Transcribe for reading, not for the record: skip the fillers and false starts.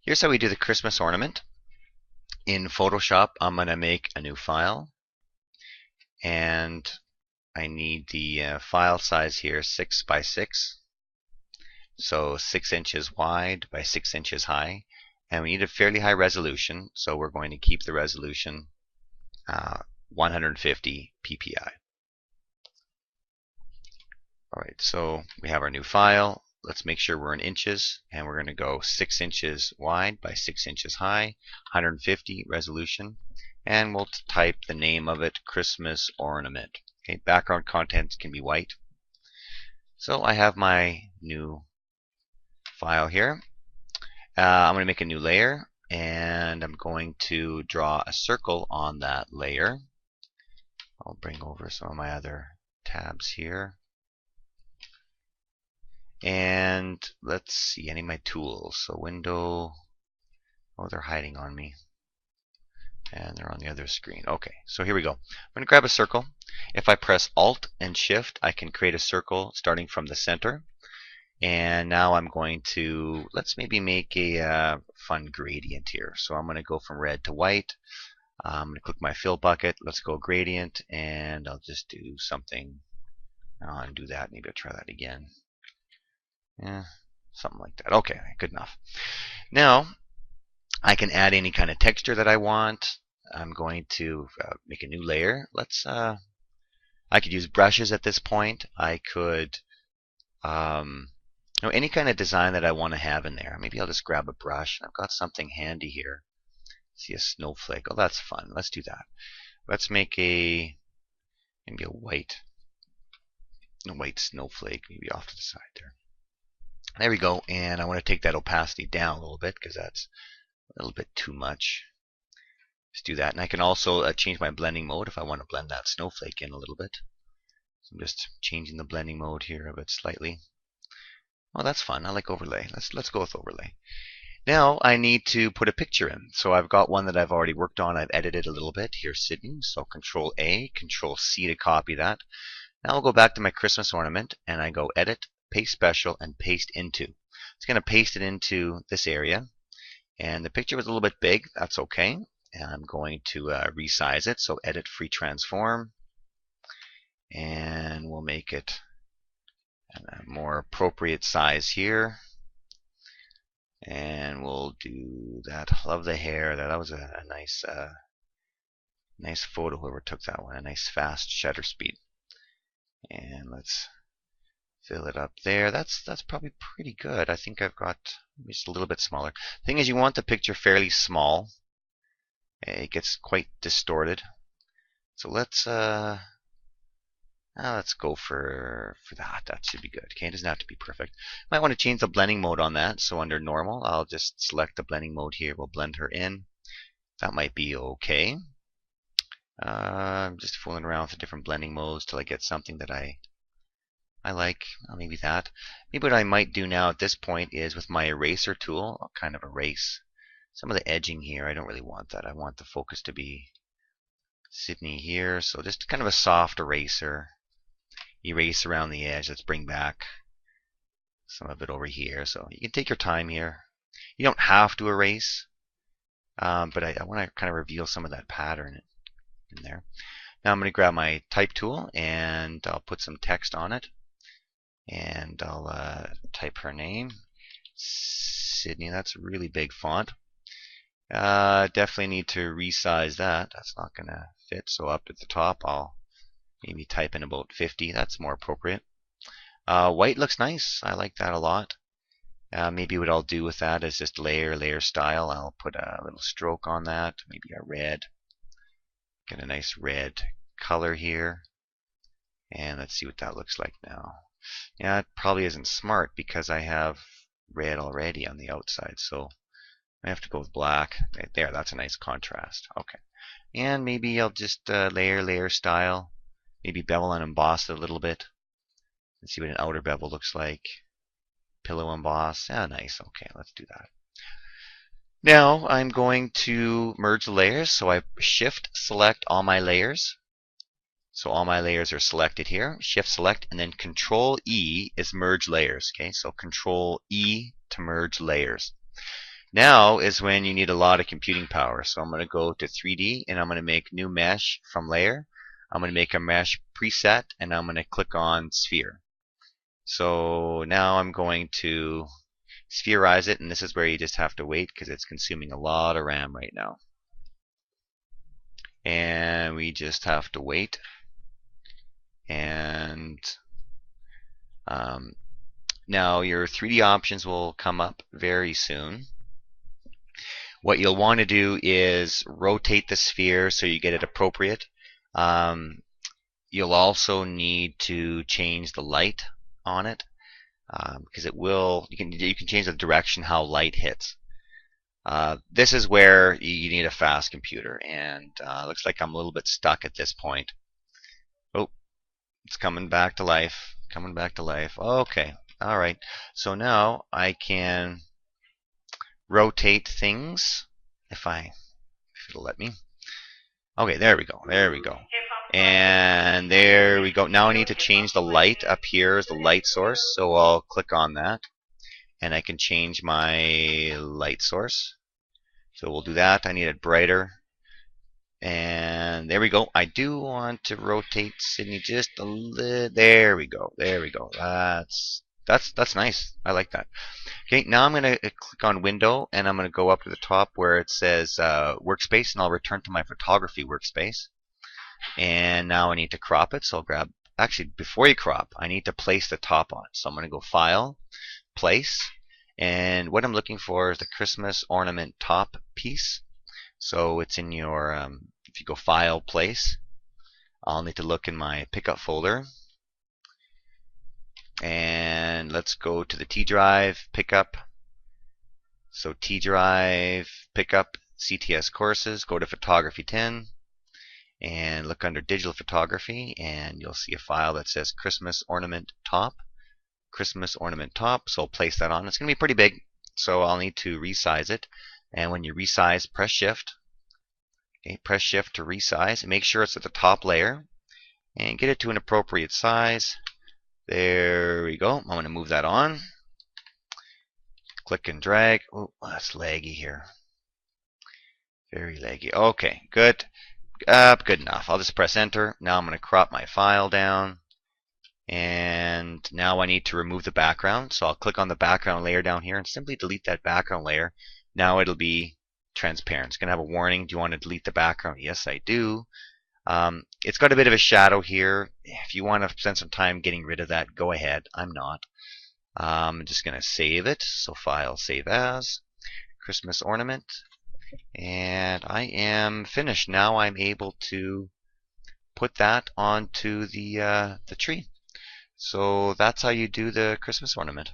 Here's how we do the Christmas ornament. In Photoshop, I'm going to make a new file, and I need the file size here 6 by 6, so 6 inches wide by 6 inches high, and we need a fairly high resolution, so we're going to keep the resolution 150 ppi. Alright, so we have our new file. Let's make sure we're in inches, and we're going to go 6 inches wide by 6 inches high, 150 resolution, and we'll type the name of it, Christmas Ornament. Okay, background content can be white. So I have my new file here. I'm going to make a new layer, and I'm going to draw a circle on that layer. I'll bring over some of my other tabs here. And let's see, any of my tools. So window, oh, they're hiding on me. And they're on the other screen. Okay, so here we go. I'm going to grab a circle. If I press Alt and Shift, I can create a circle starting from the center. And now I'm going to, let's maybe make a fun gradient here. So I'm going to go from red to white. I'm going to click my fill bucket. Let's go gradient, and I'll just do something. I'll undo that. Maybe I'll try that again. Yeah, something like that. Okay, good enough. Now, I can add any kind of texture that I want. I'm going to make a new layer. I could use brushes at this point. I could, any kind of design that I want to have in there. Maybe I'll just grab a brush. I've got something handy here. See a snowflake. Oh, that's fun. Let's do that. Let's make maybe a white snowflake, maybe off to the side there. There we go, and I want to take that opacity down a little bit because that's a little bit too much. Just do that, and I can also change my blending mode if I want to blend that snowflake in a little bit. So I'm just changing the blending mode here a bit slightly. Oh, that's fun. I like overlay. Let's go with overlay. Now I need to put a picture in. So I've got one that I've already worked on. I've edited a little bit. Here's Sydney. So Control A, Control C to copy that. Now I'll go back to my Christmas ornament, and I go Edit, Paste Special, and Paste Into. It's going to paste it into this area. And the picture was a little bit big. That's okay. And I'm going to resize it. So Edit, Free Transform. And we'll make it a more appropriate size here. And we'll do that. Love the hair. That was a nice photo. Whoever took that one. A nice fast shutter speed. And let's fill it up there. That's probably pretty good. I think I've got just a little bit smaller. Thing is, you want the picture fairly small. It gets quite distorted. So let's go for that. That should be good. Okay, it doesn't have to be perfect. Might want to change the blending mode on that. So under normal, I'll just select the blending mode here. We'll blend her in. That might be okay. I'm just fooling around with the different blending modes till I get something that I like. Maybe that. Maybe what I might do now at this point is with my eraser tool, I'll kind of erase some of the edging here. I don't really want that. I want the focus to be Sydney here. So just kind of a soft eraser. Erase around the edge. Let's bring back some of it over here. So you can take your time here. You don't have to erase, but I want to kind of reveal some of that pattern in there. Now I'm going to grab my type tool, and I'll put some text on it. And I'll type her name, Sydney. That's a really big font. Definitely need to resize that. That's not going to fit. So up at the top, I'll maybe type in about 50. That's more appropriate. White looks nice. I like that a lot. Maybe what I'll do with that is just layer style. I'll put a little stroke on that. Maybe a red. Get a nice red color here. And let's see what that looks like now. Yeah, it probably isn't smart because I have red already on the outside. So I have to go with black. Right there, that's a nice contrast. Okay. And maybe I'll just layer style. Maybe bevel and emboss it a little bit. Let's see what an outer bevel looks like. Pillow emboss. Ah, nice. Okay, let's do that. Now I'm going to merge the layers. So I shift select all my layers. So all my layers are selected here. Shift select, and then Control E is merge layers. Okay, so Control E to merge layers. Now is when you need a lot of computing power. So I'm going to go to 3D and I'm going to make new mesh from layer. I'm going to make a mesh preset and I'm going to click on sphere. So now I'm going to spherize it, and this is where you just have to wait because it's consuming a lot of RAM right now. And we just have to wait. And now your 3D options will come up very soon. What you'll want to do is rotate the sphere so you get it appropriate. You'll also need to change the light on it because it will. You can change the direction how light hits. This is where you need a fast computer, and looks like I'm a little bit stuck at this point. Oh, it's coming back to life. Coming back to life. Okay. All right. So now I can rotate things if it'll let me. Okay, there we go. There we go. And there we go. Now I need to change the light up here as the light source. So I'll click on that. And I can change my light source. So we'll do that. I need it brighter. And there we go. I do want to rotate Sydney just a little. There we go. There we go. That's nice. I like that. Okay, now I'm going to click on Window, and I'm going to go up to the top where it says Workspace, and I'll return to my photography workspace. And now I need to crop it, so I'll grab. Actually, before you crop, I need to place the top on it. So I'm going to go File, Place, and what I'm looking for is the Christmas ornament top piece. So it's in your, if you go File, Place, I'll need to look in my pickup folder. And let's go to the T drive, pickup. So T drive, pickup, CTS courses, go to Photography 10, and look under Digital Photography, and you'll see a file that says Christmas Ornament Top. Christmas Ornament Top, so I'll place that on. It's going to be pretty big, so I'll need to resize it. And when you resize, press Shift. Okay, press Shift to resize, and make sure it's at the top layer, and get it to an appropriate size. There we go. I'm going to move that on. Click and drag. Oh, that's laggy here. Very laggy. Okay, good. Good enough. I'll just press Enter. Now I'm going to crop my file down. And now I need to remove the background. So I'll click on the background layer down here and simply delete that background layer. Now it'll be transparent. It's going to have a warning. Do you want to delete the background? Yes, I do. It's got a bit of a shadow here. If you want to spend some time getting rid of that, go ahead. I'm not. I'm just going to save it. So File, Save As, Christmas Ornament. And I am finished. Now I'm able to put that onto the tree. So that's how you do the Christmas ornament.